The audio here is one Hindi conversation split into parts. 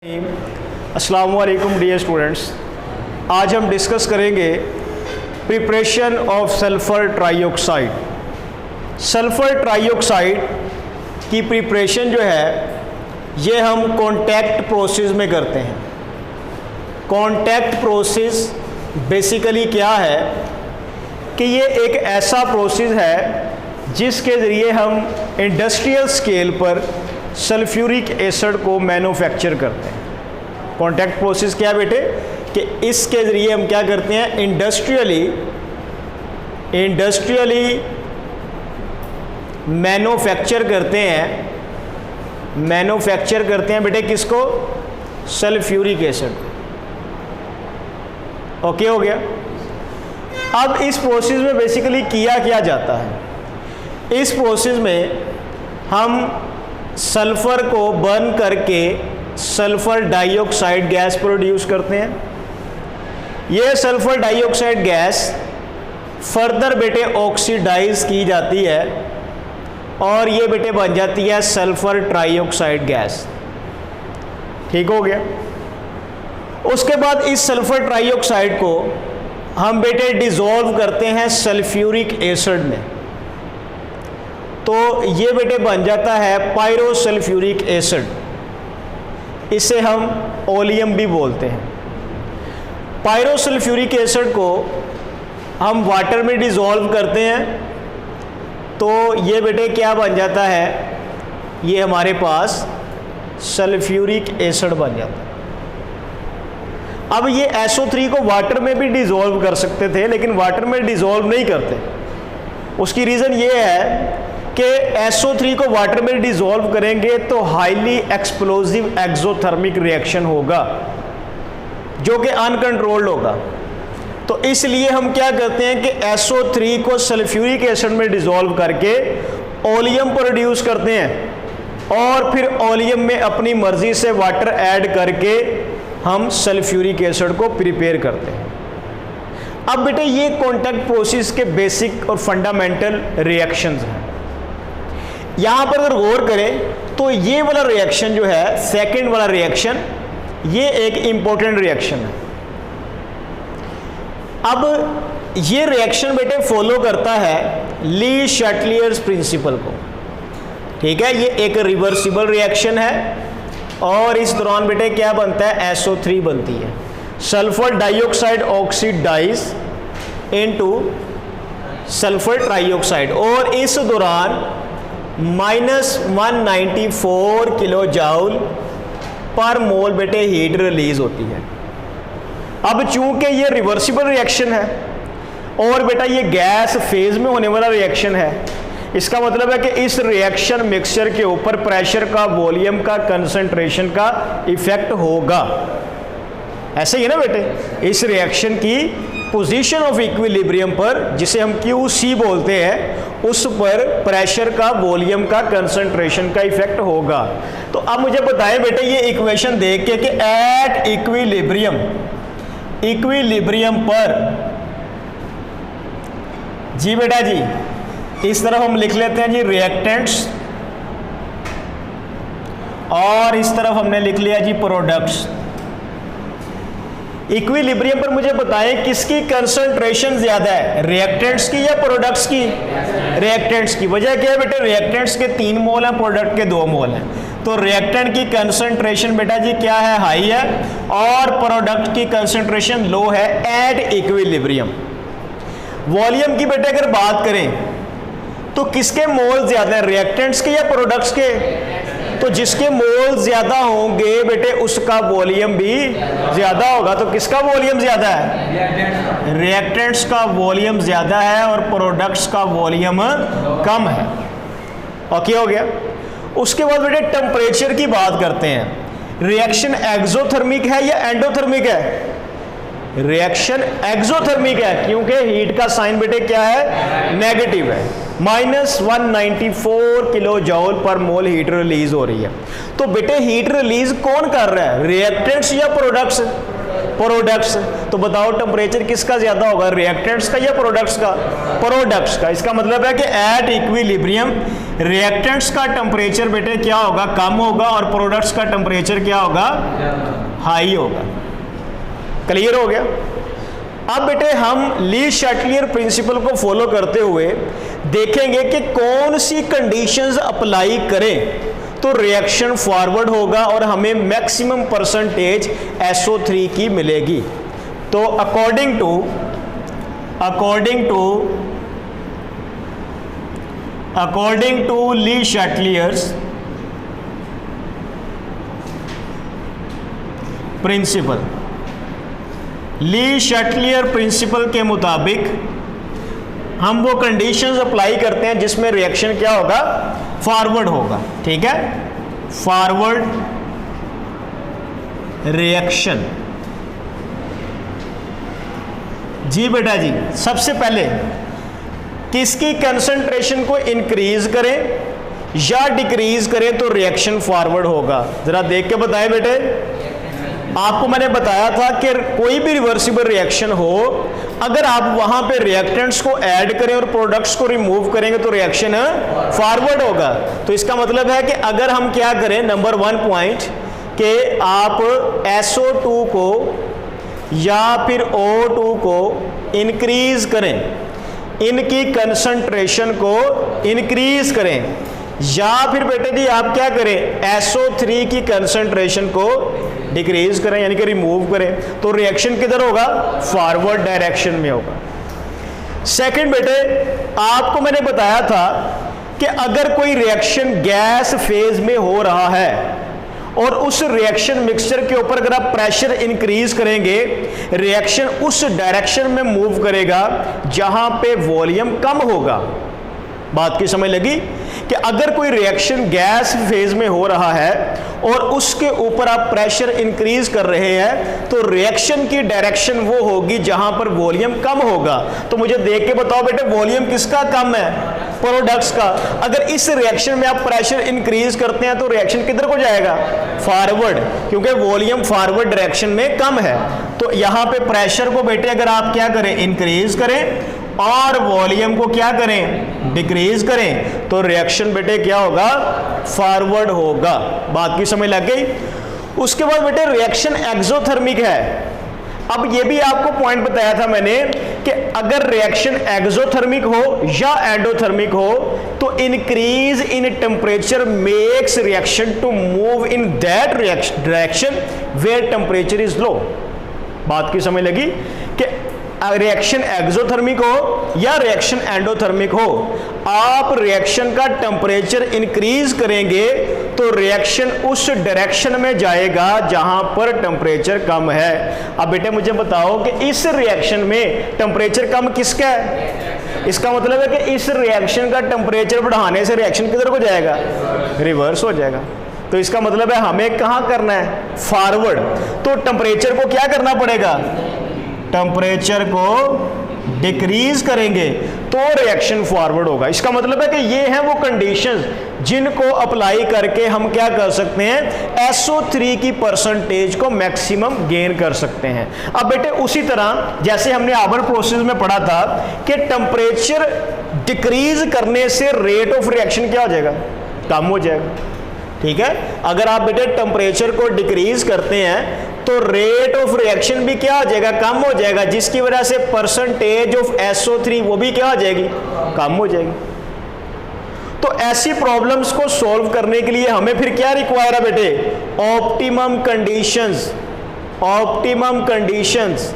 अस्सलाम वालेकुम डियर स्टूडेंट्स, आज हम डिस्कस करेंगे preparation of sulphur trioxide. Sulphur trioxide की प्रिपरेशन जो है ये हम कॉन्टैक्ट प्रोसेस में करते हैं। कॉन्टैक्ट प्रोसेस बेसिकली क्या है कि ये एक ऐसा प्रोसेस है जिसके ज़रिए हम इंडस्ट्रियल स्केल पर सल्फ्यूरिक एसिड को मैन्युफैक्चर करते हैं। कॉन्टैक्ट प्रोसेस क्या है बेटे कि इसके ज़रिए हम क्या करते हैं, इंडस्ट्रियली मैन्युफैक्चर करते हैं बेटे किसको, सल्फ्यूरिक एसिड। ओके हो गया। अब इस प्रोसेस में बेसिकली किया क्या जाता है, इस प्रोसेस में हम सल्फ़र को बर्न करके सल्फ़र डाइऑक्साइड गैस प्रोड्यूस करते हैं। यह सल्फ़र डाइऑक्साइड गैस फर्दर बेटे ऑक्सीडाइज की जाती है और ये बेटे बन जाती है सल्फ़र ट्राईऑक्साइड गैस। ठीक हो गया। उसके बाद इस सल्फ़र ट्राईऑक्साइड को हम बेटे डिज़ोल्व करते हैं सल्फ्यूरिक एसिड में, तो ये बेटे बन जाता है पायरोसल्फ्यूरिक एसिड। इसे हम ओलियम भी बोलते हैं। पायरोसल्फ्यूरिक एसिड को हम वाटर में डिज़ोल्व करते हैं तो ये बेटे क्या बन जाता है, ये हमारे पास सल्फ्यूरिक एसिड बन जाता है। अब ये SO3 को वाटर में भी डिज़ोल्व कर सकते थे, लेकिन वाटर में डिज़ोल्व नहीं करते। उसकी रीज़न ये है कि SO3 को वाटर में डिज़ोल्व करेंगे तो हाईली एक्सप्लोजिव एक्सोथर्मिक रिएक्शन होगा जो कि अनकंट्रोल्ड होगा। तो इसलिए हम क्या करते हैं कि SO3 को सल्फ्यूरिक एसिड में डिज़ोल्व करके ओलियम प्रोड्यूस करते हैं और फिर ओलियम में अपनी मर्ज़ी से वाटर ऐड करके हम सल्फ्यूरिक एसिड को प्रिपेयर करते हैं। अब बेटे ये कॉन्टैक्ट प्रोसेस के बेसिक और फंडामेंटल रिएक्शंस हैं। यहाँ पर अगर गौर करें तो ये वाला रिएक्शन जो है, सेकंड वाला रिएक्शन, ये एक इंपॉर्टेंट रिएक्शन है। अब ये रिएक्शन बेटे फॉलो करता है ली शैटलियर्स प्रिंसिपल को। ठीक है, ये एक रिवर्सिबल रिएक्शन है और इस दौरान बेटे क्या बनता है, SO3 बनती है। Sulphur dioxide oxidize into sulphur trioxide और इस दौरान -194 किलो जूल पर मोल बेटे हीट रिलीज होती है। अब चूंकि ये रिवर्सिबल रिएक्शन है और बेटा ये गैस फेज में होने वाला रिएक्शन है, इसका मतलब है कि इस रिएक्शन मिक्सचर के ऊपर प्रेशर का, वॉल्यूम का, कंसंट्रेशन का इफेक्ट होगा। ऐसे ही है ना बेटे, इस रिएक्शन की पोजीशन ऑफ इक्विलिब्रियम पर, जिसे हम QC बोलते हैं, उस पर प्रेशर का, वॉल्यूम का, कंसंट्रेशन का इफेक्ट होगा। तो अब मुझे बताएं बेटे ये इक्वेशन देख के कि एट इक्विलिब्रियम पर, जी बेटा जी, इस तरफ हम लिख लेते हैं जी रिएक्टेंट्स और इस तरफ हमने लिख लिया जी प्रोडक्ट्स। इक्विलिब्रियम पर मुझे बताएं किसकी कंसंट्रेशन ज्यादा है, रिएक्टेंट्स की या प्रोडक्ट्स की? रिएक्टेंट्स की। वजह क्या है बेटे, रिएक्टेंट्स के 3 मोल हैं, प्रोडक्ट के 2 मोल हैं, तो रिएक्टेंट की कंसंट्रेशन बेटा जी क्या है, हाई है, और प्रोडक्ट की कंसंट्रेशन लो है एट इक्विलिब्रियम। वॉल्यूम की बेटे अगर बात करें तो किसके मोल ज्यादा है, रिएक्टेंट्स के या प्रोडक्ट्स के? तो जिसके मोल ज्यादा होंगे बेटे उसका वॉल्यूम भी ज्यादा होगा। तो किसका वॉल्यूम ज्यादा है, रिएक्टेंट्स का वॉल्यूम ज्यादा है और प्रोडक्ट्स का वॉल्यूम कम है। ओके हो गया। उसके बाद बेटे टेम्परेचर की बात करते हैं। रिएक्शन एक्सोथर्मिक है या एंडोथर्मिक है? रिएक्शन एक्सोथर्मिक है क्योंकि हीट का साइन बेटे क्या है, नेगेटिव है। -194 किलो जूल पर मोल हीट रिलीज हो रही है। तो बेटे हीट रिलीज कौन कर रहा है, रिएक्टेंट्स या प्रोडक्ट्स? प्रोडक्ट्स। तो बताओ टेम्परेचर किसका ज़्यादा होगा, रिएक्टेंट्स का या प्रोडक्ट्स का? प्रोडक्ट्स का। इसका मतलब है कि एट इक्विलिब्रियम रिएक्टेंट्स का टेम्परेचर बेटे क्या होगा, कम होगा, और प्रोडक्ट्स का टेम्परेचर क्या होगा, हाई होगा। क्लियर हो गया? अब बेटे हम ली शैटलियर प्रिंसिपल को फॉलो करते हुए देखेंगे कि कौन सी कंडीशंस अप्लाई करें तो रिएक्शन फॉरवर्ड होगा और हमें मैक्सिमम परसेंटेज SO3 की मिलेगी। तो according to Le Chatelier's principle, Le Chatelier principle के मुताबिक हम वो कंडीशंस अप्लाई करते हैं जिसमें रिएक्शन क्या होगा, फॉरवर्ड होगा। ठीक है, फॉरवर्ड रिएक्शन। जी बेटा जी, सबसे पहले किसकी कंसंट्रेशन को इंक्रीज करें या डिक्रीज करें तो रिएक्शन फॉरवर्ड होगा, जरा देख के बताएं बेटे। आपको मैंने बताया था कि कोई भी रिवर्सिबल रिएक्शन हो, अगर आप वहां पे रिएक्टेंट्स को ऐड करें और प्रोडक्ट्स को रिमूव करेंगे तो रिएक्शन फॉरवर्ड होगा। तो इसका मतलब है कि अगर हम क्या करें, नंबर 1 पॉइंट कि आप SO2 को या फिर O2 को इंक्रीज करें, इनकी कंसंट्रेशन को इंक्रीज करें, या फिर बेटे जी आप क्या करें, SO3 की कंसंट्रेशन को डिक्रीज करें यानी कि रिमूव करें, तो रिएक्शन किधर होगा, फॉरवर्ड डायरेक्शन में होगा। सेकंड बेटे, आपको मैंने बताया था कि अगर कोई रिएक्शन गैस फेज में हो रहा है और उस रिएक्शन मिक्सचर के ऊपर अगर आप प्रेशर इंक्रीज करेंगे, रिएक्शन उस डायरेक्शन में मूव करेगा जहां पे वॉल्यूम कम होगा। बात की समझ लगी कि अगर कोई रिएक्शन गैस फेज में हो रहा है और उसके ऊपर आप प्रेशर इंक्रीज कर रहे हैं तो रिएक्शन की डायरेक्शन वो होगी जहां पर वॉल्यूम कम होगा। तो मुझे देख के बताओ बेटे, वॉल्यूम किसका कम है, प्रोडक्ट्स का। अगर इस रिएक्शन में आप प्रेशर इंक्रीज करते हैं तो रिएक्शन किधर को जाएगा, फॉरवर्ड, क्योंकि वॉल्यूम फॉरवर्ड डायरेक्शन में कम है। तो यहां पे प्रेशर को बेटे अगर आप क्या करें, इंक्रीज करें और वॉल्यूम को क्या करें, डिक्रीज करें, तो रिएक्शन बेटे क्या होगा, फॉरवर्ड होगा। बात की समझ लग गई? उसके बाद बेटे रिएक्शन एक्सोथर्मिक है। अब ये भी आपको पॉइंट बताया था मैंने कि अगर रिएक्शन एक्सोथर्मिक हो या एंडोथर्मिक हो तो increase in temperature makes reaction to move in that direction where temperature is low. बात की समझ लगी कि रिएक्शन एक्सोथर्मिक हो या रिएक्शन एंडोथर्मिक हो, आप रिएक्शन का टेम्परेचर इंक्रीज करेंगे तो रिएक्शन उस डायरेक्शन में जाएगा जहां पर टेम्परेचर कम है। अब बेटे मुझे बताओ कि इस रिएक्शन में टेम्परेचर कम किसका है, इसका मतलब है कि इस रिएक्शन का टेम्परेचर बढ़ाने से रिएक्शन किधर को जाएगा, रिवर्स हो जाएगा। तो इसका मतलब है हमें कहां करना है, फॉरवर्ड। तो टेम्परेचर को क्या करना पड़ेगा, टेम्परेचर को डिक्रीज करेंगे तो रिएक्शन फॉरवर्ड होगा। इसका मतलब है कि ये हैं वो कंडीशंस जिनको अप्लाई करके हम क्या कर सकते हैं, SO3 की परसेंटेज को मैक्सिमम गेन कर सकते हैं। अब बेटे उसी तरह जैसे हमने आवर प्रोसेस में पढ़ा था कि टेम्परेचर डिक्रीज करने से रेट ऑफ रिएक्शन क्या हो जाएगा, कम हो जाएगा। ठीक है, अगर आप बेटे टेम्परेचर को डिक्रीज करते हैं तो रेट ऑफ रिएक्शन भी क्या हो जाएगा, कम हो जाएगा, जिसकी वजह से परसेंटेज ऑफ SO3 वो भी क्या हो जाएगी, कम हो जाएगी। तो ऐसी प्रॉब्लम्स को सॉल्व करने के लिए हमें फिर क्या रिक्वायर है बेटे, ऑप्टिमम कंडीशंस। ऑप्टिमम कंडीशंस,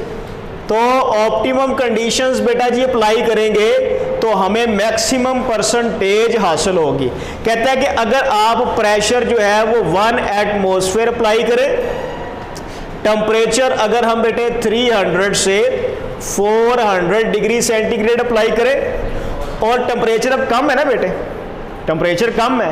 तो ऑप्टिमम कंडीशंस बेटा जी अप्लाई करेंगे तो हमें मैक्सिमम परसेंटेज हासिल होगी। कहता है कि अगर आप प्रेशर जो है वो 1 एटमॉस्फेयर अप्लाई करें, टेम्परेचर अगर हम बेटे 300 से 400 डिग्री सेंटीग्रेड अप्लाई करें, और टेम्परेचर अब कम है ना बेटे, टेम्परेचर कम है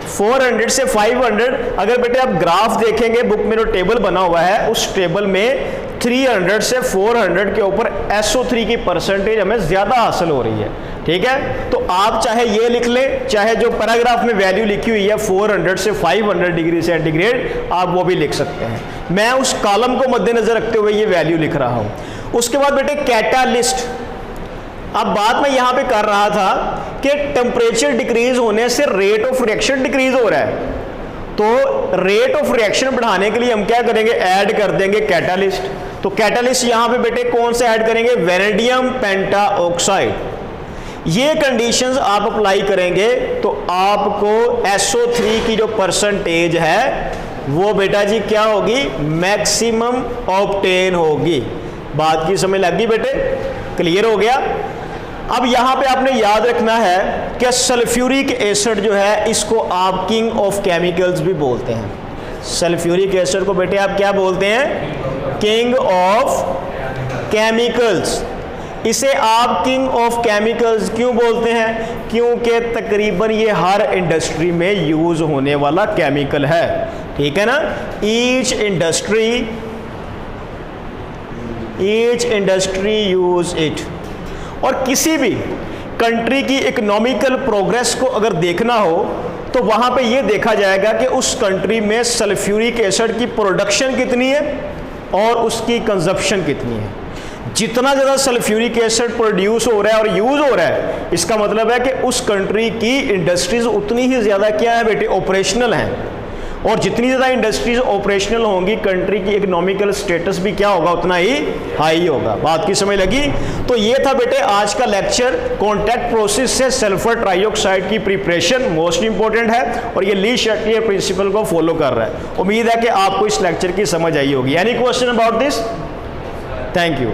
400 से 500, अगर बेटे आप ग्राफ देखेंगे बुक में जो टेबल बना हुआ है उस टेबल में 300 से 400 के ऊपर SO3 की परसेंटेज हमें ज़्यादा हासिल हो रही है। ठीक है, तो आप चाहे ये लिख लें, चाहे जो पैराग्राफ में वैल्यू लिखी हुई है 400 से 500 डिग्री सेंटीग्रेड, आप वो भी लिख सकते हैं। मैं उस कॉलम को मद्देनजर रखते हुए ये वैल्यू लिख रहा हूँ। उसके बाद बेटे कैटालिस्ट। अब बात मैं यहाँ पे कर रहा था कि टेम्परेचर डिक्रीज होने से रेट ऑफ रिएक्शन डिक्रीज हो रहा है, तो रेट ऑफ रिएक्शन बढ़ाने के लिए हम क्या करेंगे, ऐड कर देंगे कैटालिस्ट। तो कैटालिस्ट यहाँ पे बेटे कौन से ऐड करेंगे, वेनेडियम पेंटाऑक्साइड। ये कंडीशंस आप अप्लाई करेंगे तो आपको SO3 की जो परसेंटेज है वो बेटा जी क्या होगी, मैक्सिमम ऑब्टेन होगी। बात की समझ लग गई बेटे, क्लियर हो गया। अब यहाँ पे आपने याद रखना है कि सल्फ्यूरिक एसिड जो है इसको आप किंग ऑफ केमिकल्स भी बोलते हैं। सल्फ्यूरिक एसिड को बेटे आप क्या बोलते हैं, किंग ऑफ केमिकल्स। इसे आप किंग ऑफ केमिकल्स क्यों बोलते हैं, क्योंकि तकरीबन ये हर इंडस्ट्री में यूज होने वाला केमिकल है। ठीक है ना, ईच इंडस्ट्री यूज इट। और किसी भी कंट्री की इकोनॉमिकल प्रोग्रेस को अगर देखना हो तो वहाँ पे ये देखा जाएगा कि उस कंट्री में सल्फ्यूरिक एसिड की प्रोडक्शन कितनी है और उसकी कंजप्शन कितनी है। जितना ज़्यादा सल्फ्यूरिक एसिड प्रोड्यूस हो रहा है और यूज़ हो रहा है, इसका मतलब है कि उस कंट्री की इंडस्ट्रीज उतनी ही ज़्यादा क्या है बेटे, ऑपरेशनल हैं। और जितनी ज़्यादा इंडस्ट्रीज ऑपरेशनल होंगी, कंट्री की इकोनॉमिकल स्टेटस भी क्या होगा, उतना ही हाई होगा। बात की समझ लगी। तो ये था बेटे आज का लेक्चर, कॉन्टैक्ट प्रोसेस से सल्फर ट्राइऑक्साइड की प्रिपरेशन मोस्ट इंपॉर्टेंट है और ये ली शैटलियर प्रिंसिपल को फॉलो कर रहा है। उम्मीद है कि आपको इस लेक्चर की समझ आई होगी। Any question about this? Thank you.